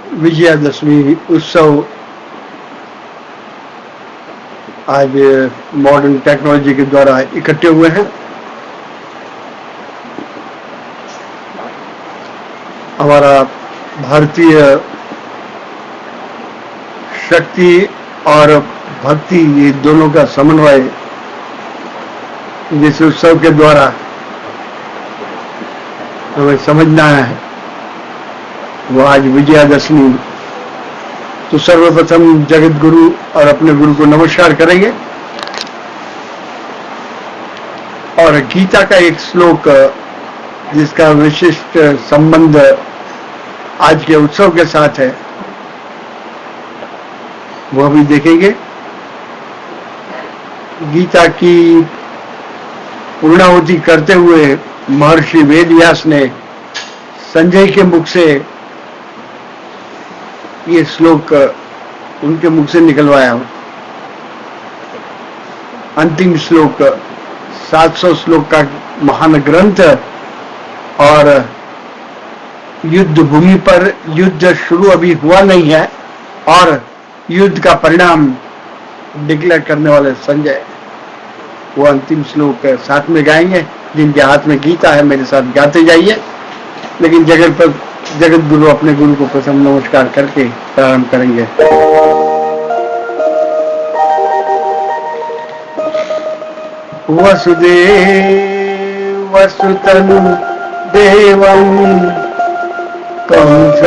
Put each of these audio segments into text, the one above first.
विजयादशमी उत्सव आज modern technology के द्वारा इकट्ठे हुए हैं। हमारा भारतीय शक्ति और भक्ति, ये दोनों का समन्वय जिस उत्सव के द्वारा हमें समझना है वो आज विजयादशमी। तो सर्वप्रथम जगत गुरु और अपने गुरु को नमस्कार करेंगे और गीता का एक श्लोक जिसका विशिष्ट संबंध आज के उत्सव के साथ है वह भी देखेंगे। गीता की पूर्णाहुति करते हुए महर्षि वेदव्यास ने संजय के मुख से ये श्लोक उनके मुख से निकलवाया। अंतिम श्लोक 700 श्लोक का महान ग्रंथ और युद्ध भूमि पर युद्ध शुरू अभी हुआ नहीं है और युद्ध का परिणाम डिक्लेयर करने वाले संजय वो अंतिम श्लोक साथ में गाएंगे। जिनके हाथ में गीता है मेरे साथ गाते जाइए। लेकिन जगत गुरु अपने गुरु को प्रथम नमस्कार करके प्रारंभ करेंगे। वसुदेव वसुतनु देवं कंस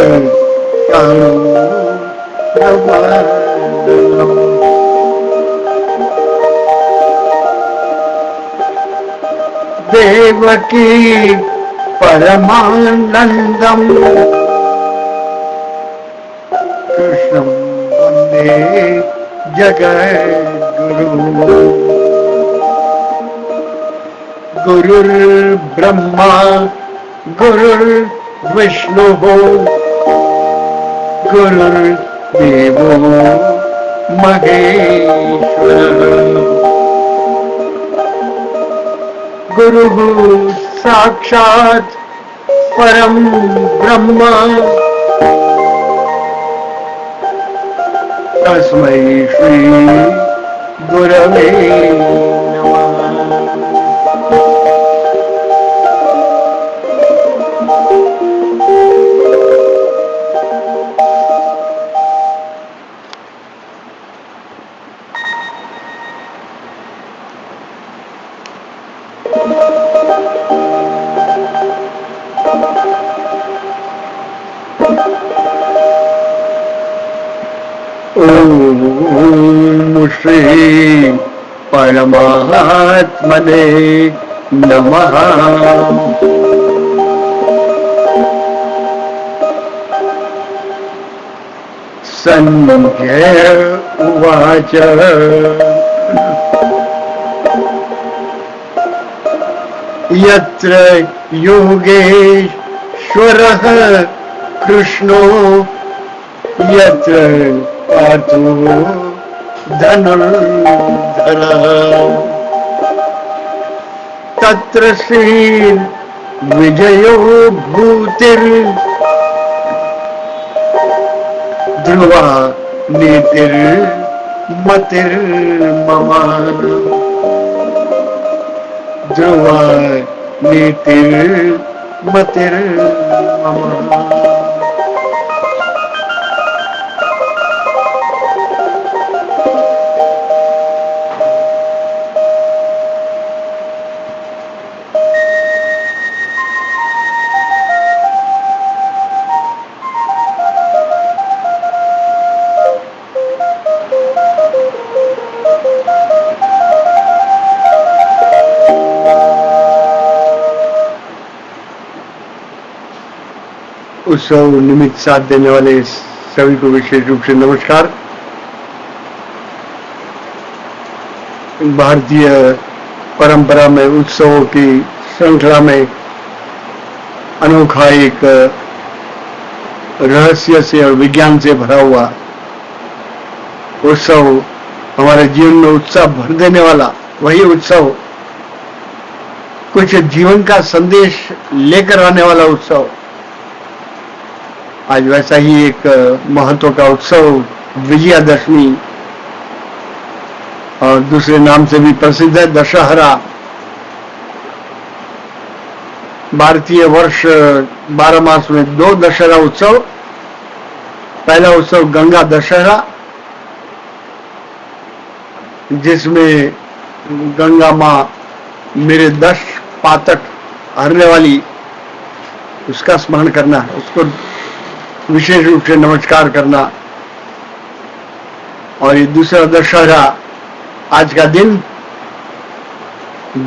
देवकी परमानंदम कृष्णं वंदे जगद्गुरु। गुरुर्ब्रह्मा गुरुर्विष्णुः गुरुर्देवो महेश्वरः। गुरुः साक्षात् परम ब्रह्म तस्मै श्री गुरवे नमः। ओम श्री परमात्मने नमः। संजय उवाच यत्र योगेश्वरः कृष्णो यत्र पार्थो धनुर्धरः तत्र श्री विजयो भूतिर्ध्रुवा नीतिर्मतिर्मम। ध्रुवा नीतिर्मतिर्मम। उत्सव निमित्त साथ देने वाले सभी को विशेष रूप से नमस्कार। भारतीय परंपरा में उत्सवों की श्रृंखला में अनोखा एक रहस्य से और विज्ञान से भरा हुआ उत्सव, हमारे जीवन में उत्साह भर देने वाला वही उत्सव, कुछ जीवन का संदेश लेकर आने वाला उत्सव आज वैसा ही एक महत्व का उत्सव विजयादशमी, और दूसरे नाम से भी प्रसिद्ध है दशहरा। भारतीय वर्ष 12 मास में 2 दशहरा उत्सव। पहला उत्सव गंगा दशहरा, जिसमें गंगा मां मेरे 10 पातक हरने वाली, उसका स्मरण करना, उसको विशेष रूप से नमस्कार करना। और ये दूसरा दशहरा, आज का दिन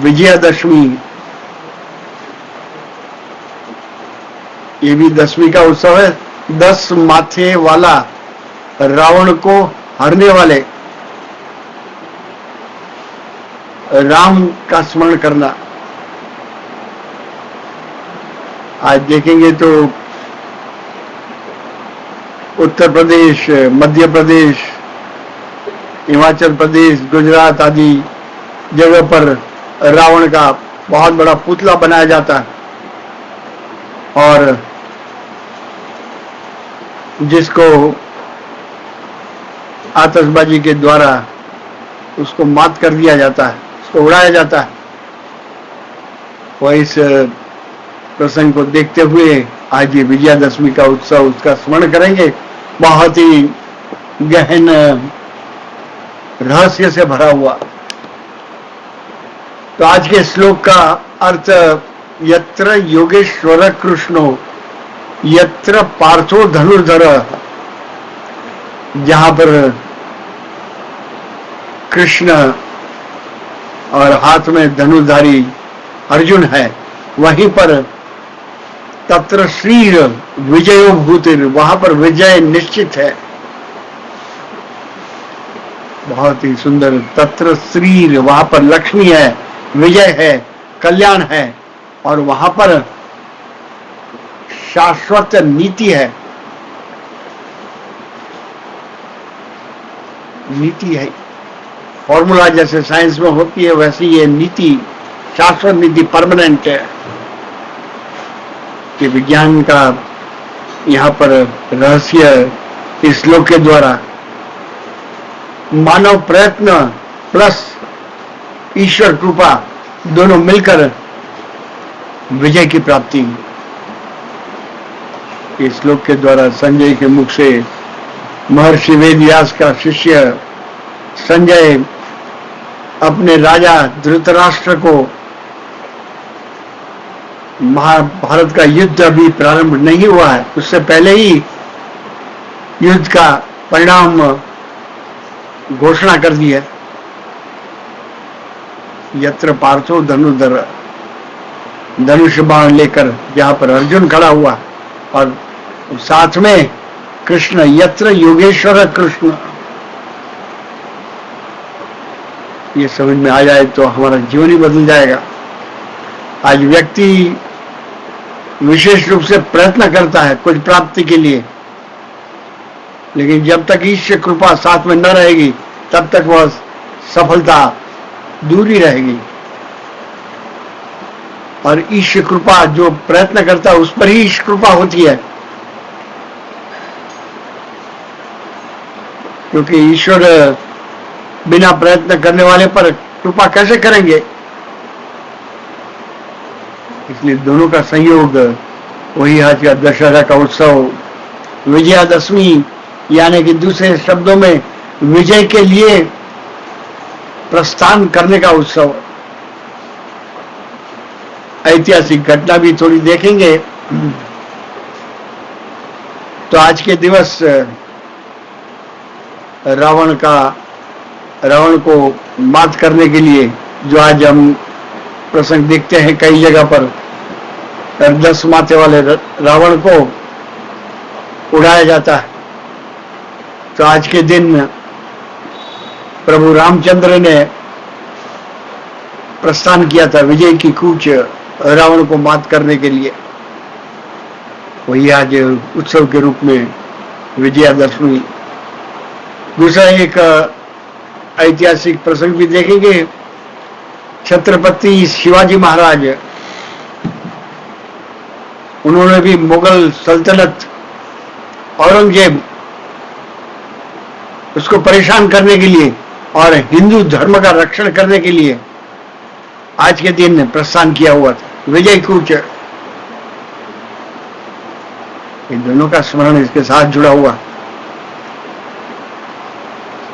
विजयादशमी, ये भी दशमी का उत्सव है। 10 माथे वाला रावण को हरने वाले राम का स्मरण करना। आज देखेंगे तो उत्तर प्रदेश, मध्य प्रदेश, हिमाचल प्रदेश, गुजरात आदि जगह पर रावण का बहुत बड़ा पुतला बनाया जाता है, और जिसको आतिशबाजी के द्वारा उसको मात कर दिया जाता है, उसको उड़ाया जाता है। वह इस प्रसंग को देखते हुए आज ये विजयादशमी का उत्सव, उसका स्मरण करेंगे। बहुत ही गहन रहस्य से भरा हुआ। तो आज के श्लोक का अर्थ, यत्र योगेश्वर कृष्णो यत्र पार्थो धनुर्धर, जहां पर कृष्ण और हाथ में धनुर्धारी अर्जुन है, वहीं पर तत्र श्रीर विजयो भूतिर, वहां पर विजय निश्चित है। बहुत ही सुंदर। तत्र श्रीर, वहां पर लक्ष्मी है, विजय है, कल्याण है, और वहां पर शाश्वत नीति है। नीति है, फॉर्मूला जैसे साइंस में होती है, वैसी ये नीति, शाश्वत नीति, परमानेंट है। कि विज्ञान का यहाँ पर रहस्य इस श्लोक के द्वारा मानव प्रयत्न प्लस ईश्वर कृपा दोनों मिलकर विजय की प्राप्ति। इस श्लोक के द्वारा संजय के मुख से महर्षि वेदव्यास का शिष्य संजय अपने राजा धृतराष्ट्र को, महाभारत का युद्ध अभी प्रारंभ नहीं हुआ है, उससे पहले ही युद्ध का परिणाम घोषणा कर दी है। यत्र पार्थो धनुर्धर, धनुष बाण लेकर जहां पर अर्जुन खड़ा हुआ, और साथ में कृष्ण, यत्र योगेश्वर कृष्ण। ये समझ में आ जाए तो हमारा जीवन ही बदल जाएगा। आज व्यक्ति विशेष रूप से प्रयत्न करता है कुछ प्राप्ति के लिए, लेकिन जब तक ईश्वर कृपा साथ में न रहेगी तब तक वह सफलता दूर ही रहेगी। और ईश्वर कृपा, जो प्रयत्न करता है उस पर ही ईश्वर कृपा होती है, क्योंकि ईश्वर बिना प्रयत्न करने वाले पर कृपा कैसे करेंगे। इसलिए दोनों का संयोग वही आज का दशहरा का उत्सव, विजयादशमी, यानी कि दूसरे शब्दों में विजय के लिए प्रस्थान करने का उत्सव। ऐतिहासिक घटना भी थोड़ी देखेंगे। तो आज के दिवस रावण को मात करने के लिए, जो आज हम प्रसंग देखते हैं कई जगह पर, 10 माथे वाले रावण को उड़ाया जाता है। तो आज के दिन प्रभु रामचंद्र ने प्रस्थान किया था विजय की कूच रावण को मात करने के लिए। वही आज उत्सव के रूप में विजयादशमी। दूसरा एक ऐतिहासिक प्रसंग भी देखेंगे। छत्रपति शिवाजी महाराज, उन्होंने भी मुगल सल्तनत औरंगजेब उसको परेशान करने के लिए और हिंदू धर्म का रक्षण करने के लिए आज के दिन प्रस्थान किया हुआ था, विजय कूच। इन दोनों का स्मरण इसके साथ जुड़ा हुआ।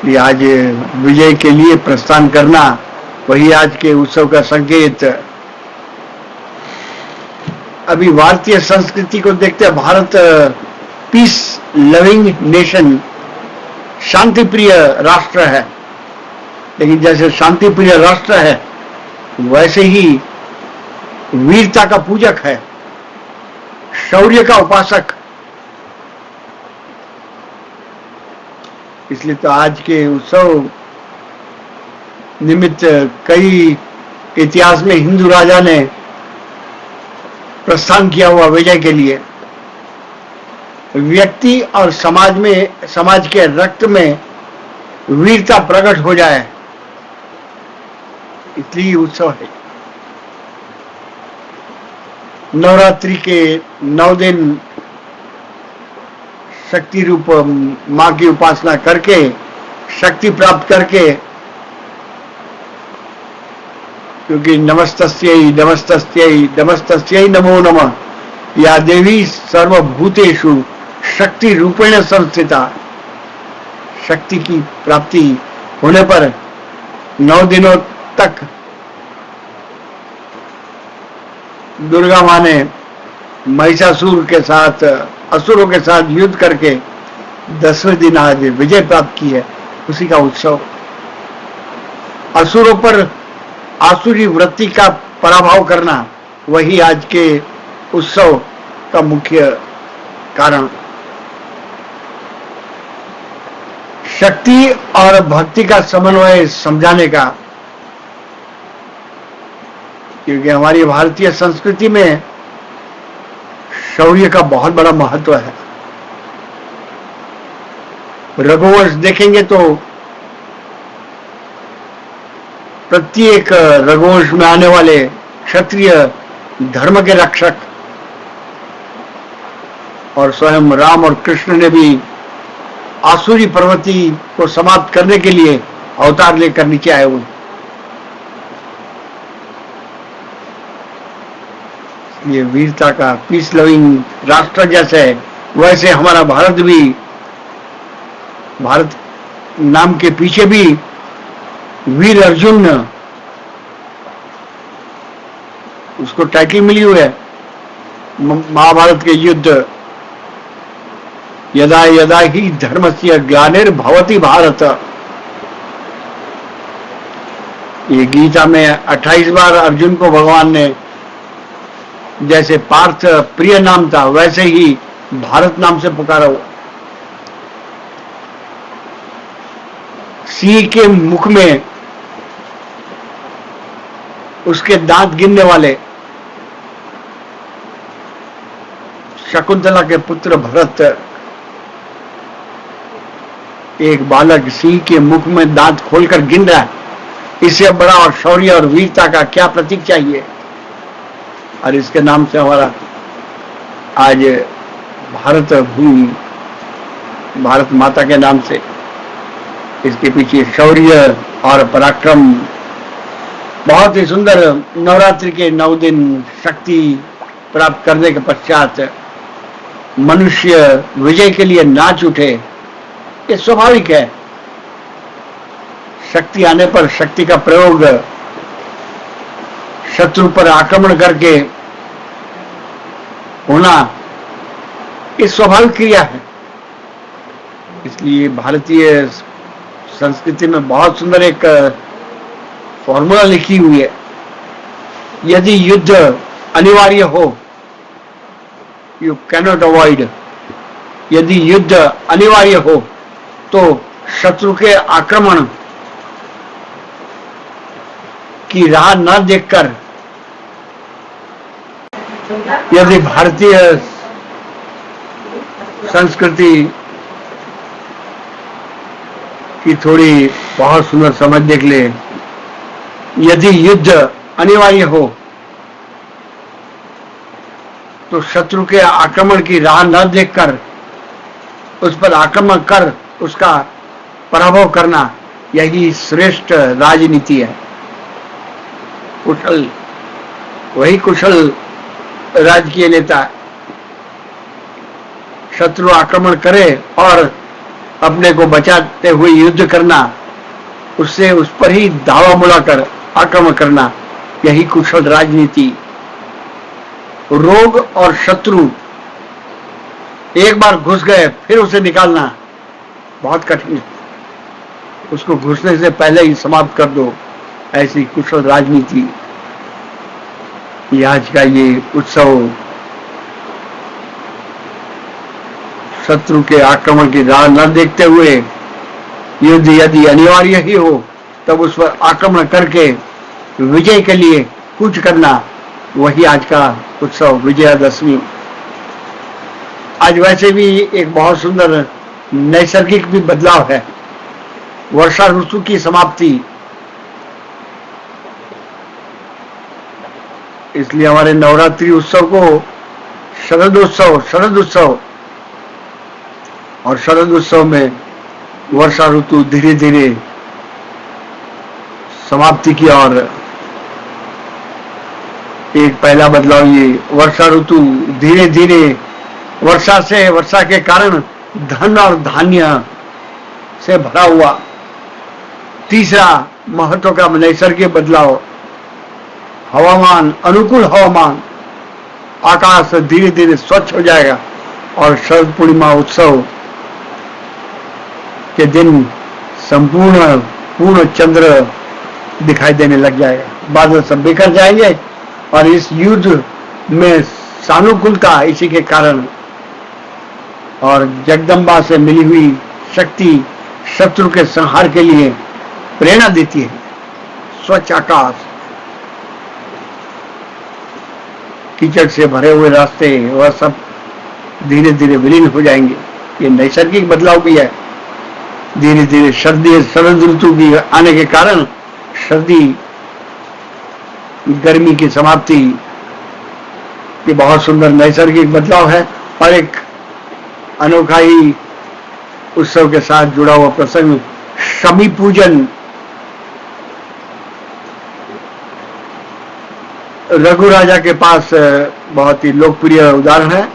ये आज विजय के लिए प्रस्थान करना वही आज के उत्सव का संकेत। अभी भारतीय संस्कृति को देखते हैं, भारत पीस लविंग नेशन, शांति प्रिय राष्ट्र है। लेकिन जैसे शांति प्रिय राष्ट्र है वैसे ही वीरता का पूजक है, शौर्य का उपासक। इसलिए तो आज के उत्सव निमित्त कई इतिहास में हिंदू राजा ने प्रस्थान किया हुआ विजय के लिए। व्यक्ति और समाज के रक्त में वीरता प्रकट हो जाए, इसलिए उत्सव है। नवरात्रि के 9 दिन शक्ति रूप मां की उपासना करके, शक्ति प्राप्त करके, क्योंकि नमस्तस्यै नमस्तस्यै नमस्तस्यै नमो नमः, या देवी सर्वभूतेषु शक्ति रूपेण संस्थिता। शक्ति की प्राप्ति होने पर 9 दिनों तक दुर्गा मां ने महिषासुर के साथ, असुरों के साथ युद्ध करके 10वें दिन आज विजय प्राप्त की है, उसी का उत्सव। असुरों पर आसुरी वृत्ति का पराभव करना वही आज के उत्सव का मुख्य कारण। शक्ति और भक्ति का समन्वय समझाने का, क्योंकि हमारी भारतीय संस्कृति में शौर्य का बहुत बड़ा महत्व है। रघुवंश देखेंगे तो प्रत्येक रघुवंश में आने वाले क्षत्रिय धर्म के रक्षक, और स्वयं राम और कृष्ण ने भी आसुरी प्रवृत्ति को समाप्त करने के लिए अवतार लेकर नीचे आए हुए। ये वीरता का पीस लविंग राष्ट्र जैसे है, वैसे हमारा भारत भी, भारत नाम के पीछे भी वीर अर्जुन, उसको टाइटल मिली हुई है महाभारत के युद्ध, यदा यदा ही धर्मस्य ग्लानिर्भवति भारत। ये गीता में 28 बार अर्जुन को भगवान ने, जैसे पार्थ प्रिय नाम था वैसे ही भारत नाम से पुकारा हुआ। सिंह के मुख में उसके दांत गिनने वाले शकुंतला के पुत्र भरत, एक बालक सिंह के मुख में दांत खोलकर गिन रहा है, इससे बड़ा और शौर्य और वीरता का क्या प्रतीक चाहिए। और इसके नाम से हमारा आज भारत भूमि, भारत माता के नाम से, इसके पीछे शौर्य और पराक्रम। बहुत ही सुंदर। नवरात्रि के 9 दिन शक्ति प्राप्त करने के पश्चात मनुष्य विजय के लिए नाच उठे, ये स्वाभाविक है। शक्ति आने पर शक्ति का प्रयोग शत्रु पर आक्रमण करके होना, ये स्वाभाविक क्रिया है। इसलिए भारतीय संस्कृति में बहुत सुंदर एक फॉर्मूला लिखी हुई है, यदि युद्ध अनिवार्य हो, यू कैनॉट अवॉइड, यदि युद्ध अनिवार्य हो तो शत्रु के आक्रमण की राह न देखकर, यदि भारतीय संस्कृति की थोड़ी बहुत सुंदर समझ देख ले, यदि युद्ध अनिवार्य हो तो शत्रु के आक्रमण की राह न देखकर उस पर आक्रमण कर उसका पराभव करना, यही श्रेष्ठ राजनीति है। कुशल, वही कुशल राजकीय नेता है। शत्रु आक्रमण करे और अपने को बचाते हुए युद्ध करना, उससे उस पर ही धावा मुड़ाकर आक्रमण करना, यही कुशल राजनीति। रोग और शत्रु एक बार घुस गए फिर उसे निकालना बहुत कठिन है। उसको घुसने से पहले ही समाप्त कर दो, ऐसी कुशल राजनीति। आज का ये उत्सव शत्रु के आक्रमण की राह न देखते हुए, युद्ध यदि अनिवार्य ही हो तब उस पर आक्रमण करके विजय के लिए कूच करना, वही आज का उत्सव विजयादशमी। आज वैसे भी एक बहुत सुंदर नैसर्गिक भी बदलाव है, वर्षा ऋतु की समाप्ति। इसलिए हमारे नवरात्रि उत्सव को शरद उत्सव और शरद उत्सव में वर्षा ऋतु धीरे धीरे समाप्ति की ओर। एक पहला बदलाव ये, वर्षा ऋतु धीरे धीरे वर्षा के कारण धन और धान्य से भरा हुआ। तीसरा महत्व का नैसर्गिक बदलाव, हवामान, अनुकूल हवामान, आकाश धीरे धीरे स्वच्छ हो जाएगा और शरद पूर्णिमा उत्सव के दिन पूर्ण चंद्र दिखाई देने लग जाएगा। बादल सब बिखर जाएंगे और इस युद्ध में सानुकूलता इसी के कारण और जगदम्बा से मिली हुई शक्ति शत्रु के संहार के लिए प्रेरणा देती है। स्वच्छ आकाश, कीचड़ से भरे हुए रास्ते, वह सब धीरे धीरे विलीन हो जाएंगे। ये नैसर्गिक बदलाव भी है। धीरे धीरे शरद ऋतु की आने के कारण सर्दी, गर्मी की समाप्ति, ये बहुत सुंदर नैसर्गिक बदलाव है। और एक अनोखा ही उत्सव के साथ जुड़ा हुआ प्रसंग, शमी पूजन। रघु राजा के पास बहुत ही लोकप्रिय उदाहरण है।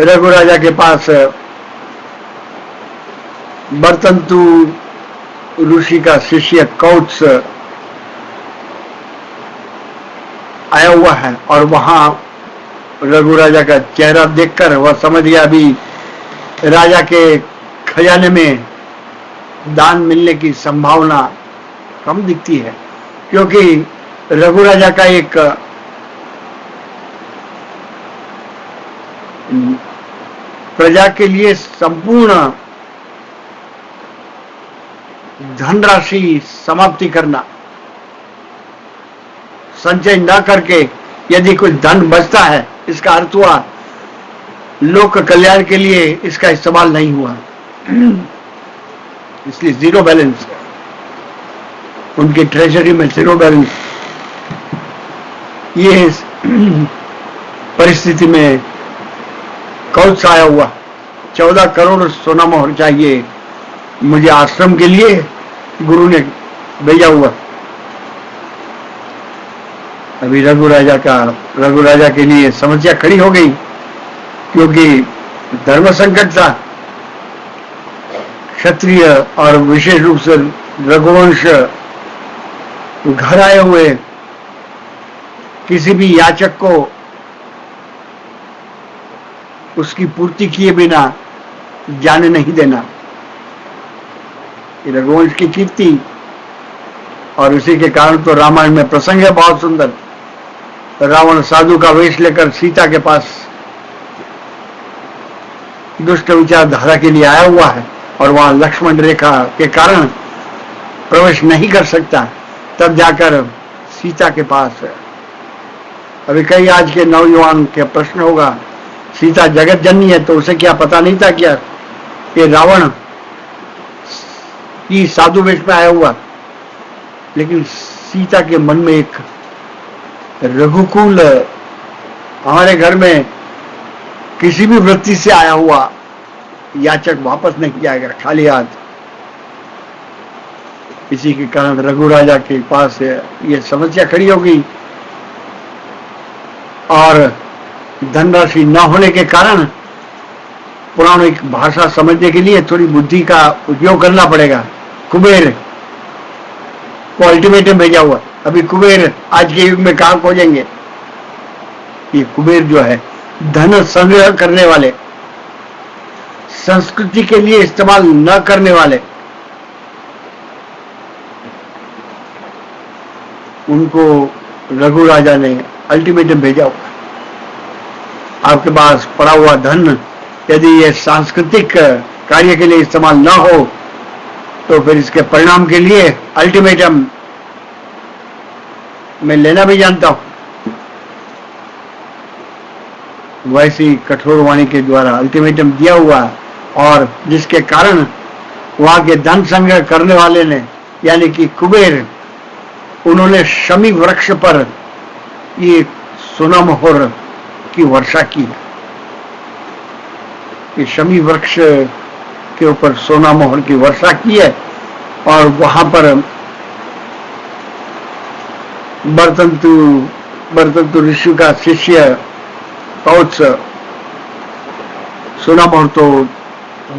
रघु राजा के पास बर्तंतु ऋषि का शिष्य कौत्स आया हुआ है और वहां रघु राजा का चेहरा देखकर वह समझ गया अभी राजा के खजाने में दान मिलने की संभावना कम दिखती है, क्योंकि रघु राजा का एक प्रजा के लिए संपूर्ण धनराशि समाप्ति करना, संचय न करके यदि कुछ धन बचता है, इसका अर्थ हुआ लोक कल्याण के लिए इसका इस्तेमाल नहीं हुआ, इसलिए जीरो बैलेंस, उनकी ट्रेजरी में जीरो बैलेंस। ये परिस्थिति में कौत्स आया हुआ, 14 करोड़ सोना मोहर चाहिए मुझे आश्रम के लिए, गुरु ने भेजा हुआ। अभी रघु राजा के लिए समस्या खड़ी हो गई, क्योंकि धर्म संकट था। क्षत्रिय और विशेष रूप से रघुवंश घर आए हुए किसी भी याचक को उसकी पूर्ति किए बिना जाने नहीं देना, रघुवंश की कीर्ति। और उसी के कारण तो रामायण में प्रसंग है बहुत सुंदर। रावण साधु का वेश लेकर सीता के पास दुष्ट विचारधारा के लिए आया हुआ है और वहां लक्ष्मण रेखा के कारण प्रवेश नहीं कर सकता, तब जाकर सीता के पास। अभी कई आज के नौजवान के प्रश्न होगा, सीता जगत जननी है तो उसे क्या पता नहीं था क्या ये रावण की साधु वेश में आया हुआ। लेकिन सीता के मन में एक रघुकुल, हमारे घर में किसी भी वृत्ति से आया हुआ याचक वापस नहीं जाएगा खाली हाथ। इसी के कारण रघु राजा के पास ये समस्या खड़ी हो गई और धनराशि न होने के कारण पौराणिक भाषा समझने के लिए थोड़ी बुद्धि का उपयोग करना पड़ेगा। कुबेर को अल्टीमेटम भेजा हुआ। अभी कुबेर आज के युग में कहां खोजेंगे? ये कुबेर जो है धन संग्रह करने वाले, संस्कृति के लिए इस्तेमाल न करने वाले, उनको रघु राजा ने अल्टीमेटम भेजा हुआ। आपके पास पड़ा हुआ धन यदि ये सांस्कृतिक कार्य के लिए इस्तेमाल न हो तो फिर इसके परिणाम के लिए अल्टीमेटम मैं लेना भी जानता हूं। वैसी कठोर वाणी के द्वारा अल्टीमेटम दिया हुआ और जिसके कारण वहां के धन संग्रह करने वाले ने यानी कि कुबेर, उन्होंने शमी वृक्ष पर ये सोना मोहर की वर्षा की। ये शमी वृक्ष के ऊपर सोना मोहर की वर्षा की है और वहां पर बर्तंतु ऋषि का शिष्य कौत्स, सोना मोहर तो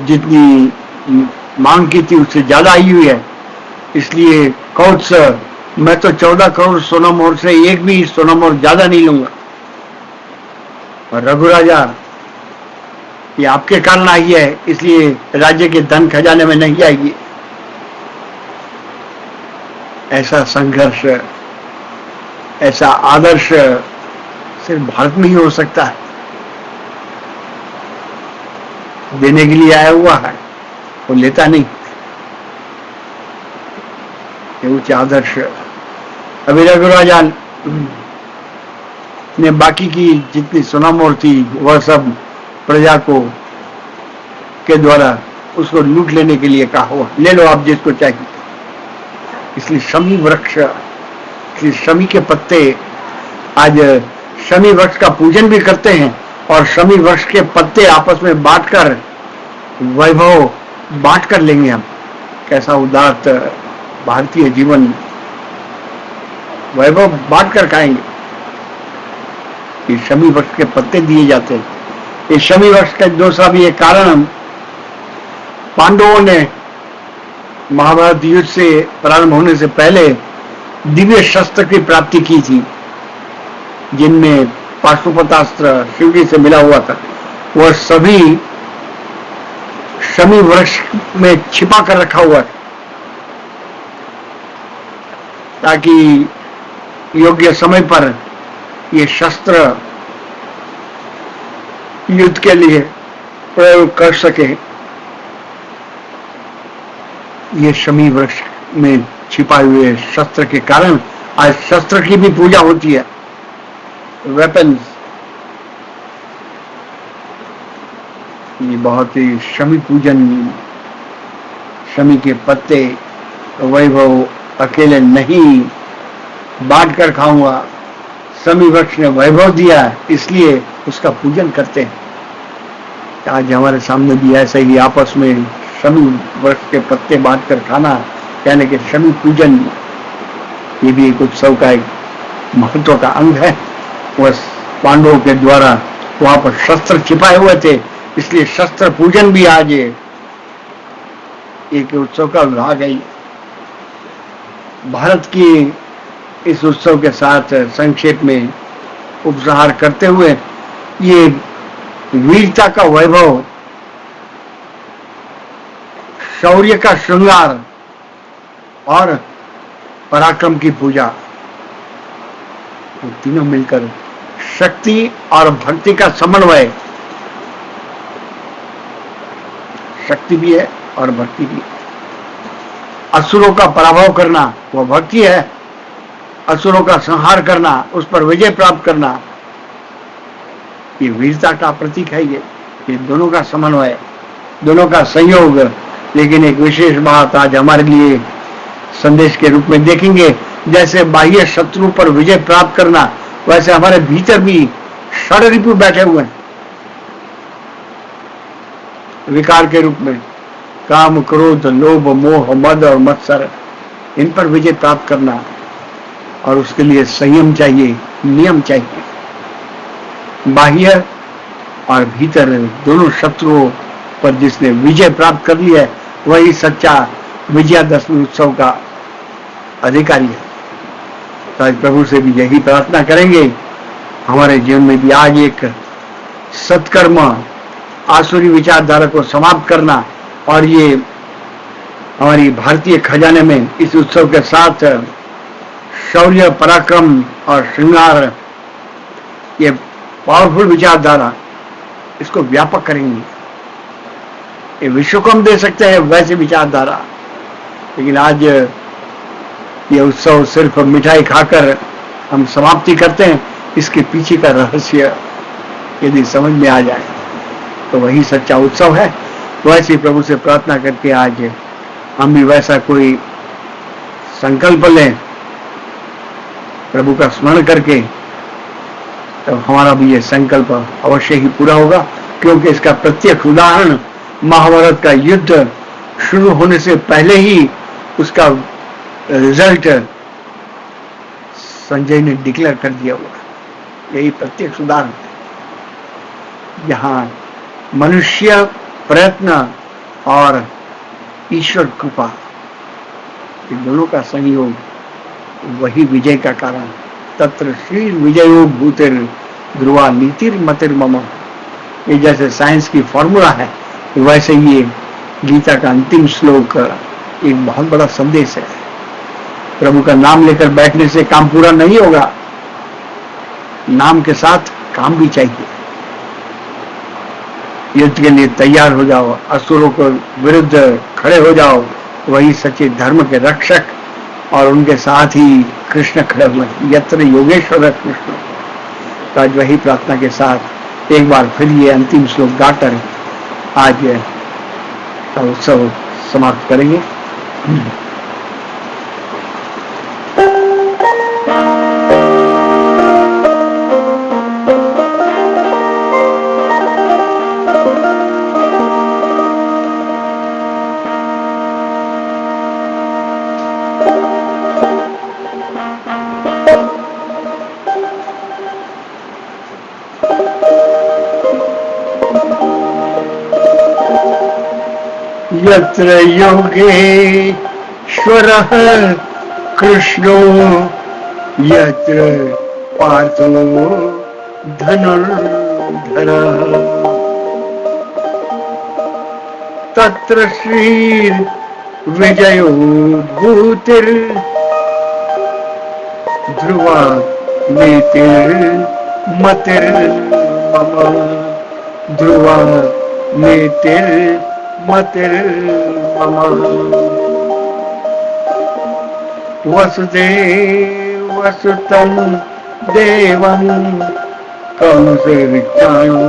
जितनी मांग की थी उससे ज्यादा आई हुई है, इसलिए कौत्स मैं तो 14 करोड़ सोना मोहर से एक भी सोना मोहर ज्यादा नहीं लूंगा। और रघु राजा, ये आपके कारण आई है इसलिए राज्य के धन खजाने में नहीं आएगी। ऐसा संघर्ष, ऐसा आदर्श सिर्फ भारत में ही हो सकता है। देने के लिए आया हुआ है, वो लेता नहीं। ये उच्च आदर्श। अभी रघु राजा ने बाकी की जितनी सोना मोहर थी वह सब प्रजा को के द्वारा उसको लूट लेने के लिए कहा हुआ, ले लो आप जिसको चाहिए। इसलिए शमी वृक्ष, इसलिए शमी के पत्ते, आज शमी वृक्ष का पूजन भी करते हैं और शमी वृक्ष के पत्ते आपस में बांटकर वैभव बांट कर लेंगे हम। कैसा उदात्त भारतीय जीवन, वैभव बांट कर खाएंगे। ये शमी वृक्ष के पत्ते दिए जाते हैं। ये शमी वृक्ष का दूसरा भी एक कारण, पांडवों ने महाभारत युद्ध से प्रारंभ होने से पहले दिव्य शस्त्र की प्राप्ति की थी, जिनमें पाशुपतास्त्र शिवजी से मिला हुआ था। वह सभी शमी वृक्ष में छिपा कर रखा हुआ है ताकि योग्य समय पर ये शस्त्र युद्ध के लिए प्रयोग कर सके। ये शमी वृक्ष में छिपाए हुए शस्त्र के कारण आज शस्त्र की भी पूजा होती है। वेपन्स, ये बहुत ही शमी पूजन, शमी के पत्ते, वैभव अकेले नहीं बांट कर खाऊंगा। शमी वृक्ष ने वैभव दिया इसलिए उसका पूजन करते हैं। आज हमारे सामने भी ऐसा ही आपस में शमी वृक्ष के पत्ते बांट कर खाना, यानी कि शमी पूजन, ये भी एक उत्सव का एक महत्व का अंग है। वह पांडवों के द्वारा वहां पर शस्त्र छिपाए हुए थे, इसलिए शस्त्र पूजन भी आज एक उत्सव का भाग है। भारत की इस उत्सव के साथ संक्षेप में उपसंहार करते हुए, ये वीरता का वैभव, शौर्य का श्रृंगार और पराक्रम की पूजा, वो तीनों मिलकर शक्ति और भक्ति का समन्वय, शक्ति भी है और भक्ति भी है। असुरों का पराभव करना वो भक्ति है, असुरों का संहार करना, उस पर विजय प्राप्त करना, ये वीरता का प्रतीक है। ये दोनों का समन्वय, दोनों का संयोग। लेकिन एक विशेष बात आज हमारे लिए संदेश के रूप में देखेंगे, जैसे बाह्य शत्रु पर विजय प्राप्त करना, वैसे हमारे भीतर भी षड्रिपु बैठे हुए हैं। विकार के रूप में, काम, क्रोध, लोभ, मोह, मद और मत्सर, इन पर विजय प्राप्त करना। और उसके लिए संयम चाहिए, नियम चाहिए। बाह्य और भीतर दोनों शत्रुओं पर जिसने विजय प्राप्त कर लिया है, वही सच्चा विजयादशमी उत्सव का अधिकारी है। तो आज प्रभु से भी यही प्रार्थना करेंगे, हमारे जीवन में भी आज एक सत्कर्म, आसुरी विचारधारा को समाप्त करना, और ये हमारी भारतीय खजाने में इस उत्सव के साथ शौर्य, पराक्रम और श्रृंगार, ये पावरफुल विचारधारा, इसको व्यापक करेंगे। ये विश्व को हम दे सकते हैं वैसे विचारधारा, लेकिन आज ये उत्सव सिर्फ मिठाई खाकर हम समाप्ति करते हैं। इसके पीछे का रहस्य यदि समझ में आ जाए तो वही सच्चा उत्सव है। वैसे ही प्रभु से प्रार्थना करके आज हम भी वैसा कोई संकल्प लें, प्रभु का स्मरण करके, तो हमारा भी ये संकल्प अवश्य ही पूरा होगा। क्योंकि इसका प्रत्यक्ष उदाहरण महाभारत का युद्ध शुरू होने से पहले ही उसका रिजल्ट संजय ने डिक्लेयर कर दिया हुआ। यही प्रत्यक्ष उदाहरण है, जहां मनुष्य प्रयत्न और ईश्वर कृपा, इन दोनों का संयोग वही विजय का कारण। तत्र श्री विजयो भूतिर ध्रुवा नीतिर मतिर मम। ये जैसे साइंस की फॉर्मूला है, वैसे ये गीता का अंतिम श्लोक एक बहुत बड़ा संदेश है। प्रभु का नाम लेकर बैठने से काम पूरा नहीं होगा, नाम के साथ काम भी चाहिए। युद्ध के लिए तैयार हो जाओ, असुरों को विरुद्ध खड़े हो जाओ, वही सच्चे धर्म के रक्षक, और उनके साथ ही कृष्ण खड़े हुए, यत्र योगेश्वर कृष्ण। तो आज वही प्रार्थना के साथ एक बार फिर ये अंतिम श्लोक गाकर आज का उत्सव समाप्त करेंगे। यत्र योगेश्वरः कृष्णो यत्र पार्थो धनुर्धरः तत्र श्रीर्विजयो भूतिर्ध्रुवा नीतिर्मतिर्मम। ध्रुवा नीतिर्मतिर्मम। वसुदेवसुतं देवं कंसचाणूरमर्दनम्।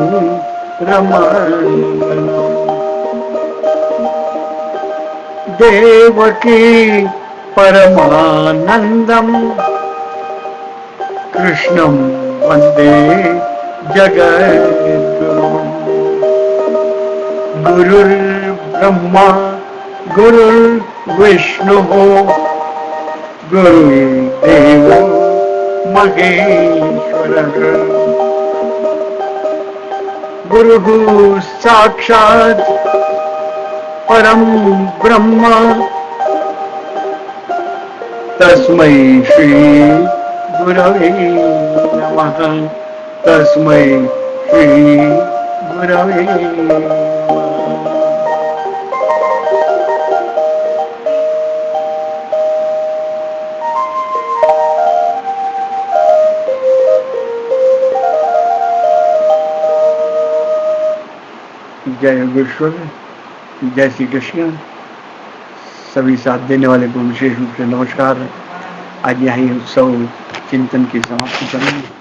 देवकी परमानन्दं कृष्णं वन्दे जगद्गुरुम्। गुरुर्ब्रह्मा गुरुर्विष्णुः गुरुर्देवो महेश्वरः। गुरुः साक्षात् परं ब्रह्म तस्मै श्री गुरवे नमः। तस्मै श्री गुरवे नमः। जय योगेश्वर, जय श्री कृष्ण। सभी साथ देने वाले को विशेष रूप से नमस्कार। आज यही उत्सव चिंतन की समाप्ति करेंगे।